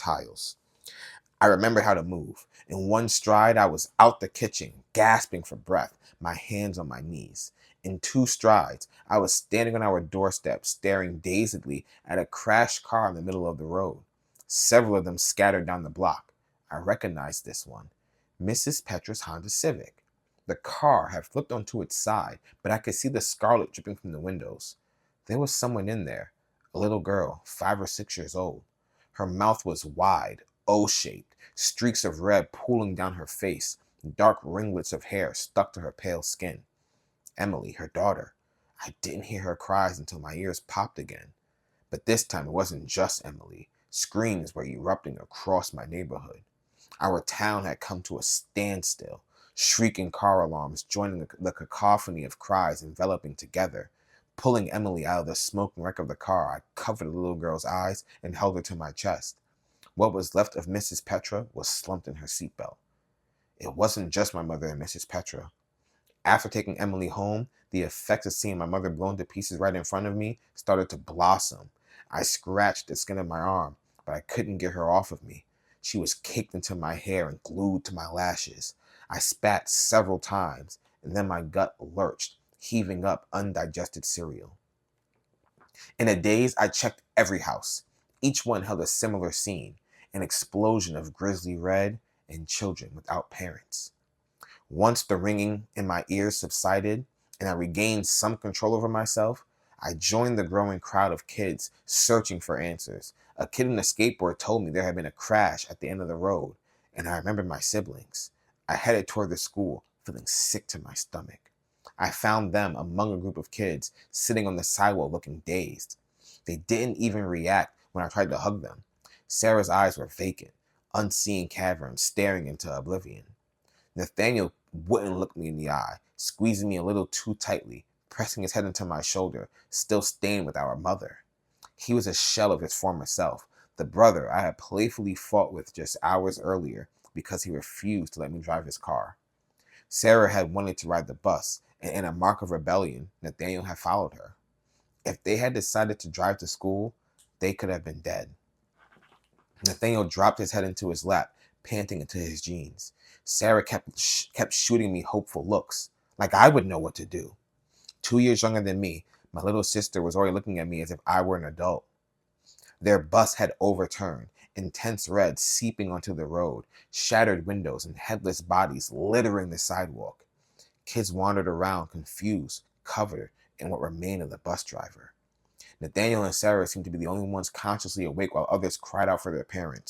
tiles. I remembered how to move. In one stride, I was out the kitchen, gasping for breath, my hands on my knees. In two strides, I was standing on our doorstep, staring dazedly at a crashed car in the middle of the road. Several of them scattered down the block. I recognized this one, Mrs. Petra's Honda Civic. The car had flipped onto its side, but I could see the scarlet dripping from the windows. There was someone in there, a little girl, 5 or 6 years old. Her mouth was wide, O-shaped, streaks of red pooling down her face, dark ringlets of hair stuck to her pale skin. Emily, her daughter. I didn't hear her cries until my ears popped again. But this time it wasn't just Emily. Screams were erupting across my neighborhood. Our town had come to a standstill, shrieking car alarms joining the cacophony of cries enveloping together. Pulling Emily out of the smoking wreck of the car, I covered the little girl's eyes and held her to my chest. What was left of Mrs. Petra was slumped in her seatbelt. It wasn't just my mother and Mrs. Petra. After taking Emily home, the effects of seeing my mother blown to pieces right in front of me started to blossom. I scratched the skin of my arm, but I couldn't get her off of me. She was caked into my hair and glued to my lashes. I spat several times, and then my gut lurched, heaving up undigested cereal. In a daze, I checked every house. Each one held a similar scene, an explosion of grisly red and children without parents. Once the ringing in my ears subsided and I regained some control over myself, I joined the growing crowd of kids searching for answers. A kid on a skateboard told me there had been a crash at the end of the road, and I remembered my siblings. I headed toward the school, feeling sick to my stomach. I found them among a group of kids sitting on the sidewalk looking dazed. They didn't even react when I tried to hug them. Sarah's eyes were vacant, unseeing caverns staring into oblivion. Nathaniel wouldn't look me in the eye, squeezing me a little too tightly, pressing his head into my shoulder, still stained with our mother. He was a shell of his former self, the brother I had playfully fought with just hours earlier because he refused to let me drive his car. Sarah had wanted to ride the bus, and in a mark of rebellion, Nathaniel had followed her. If they had decided to drive to school, they could have been dead. Nathaniel dropped his head into his lap, panting into his jeans. Sarah kept shooting me hopeful looks, like I would know what to do. 2 years younger than me, my little sister was already looking at me as if I were an adult. Their bus had overturned, intense red seeping onto the road, shattered windows and headless bodies littering the sidewalk. Kids wandered around, confused, covered in what remained of the bus driver. Nathaniel and Sarah seemed to be the only ones consciously awake while others cried out for their parents.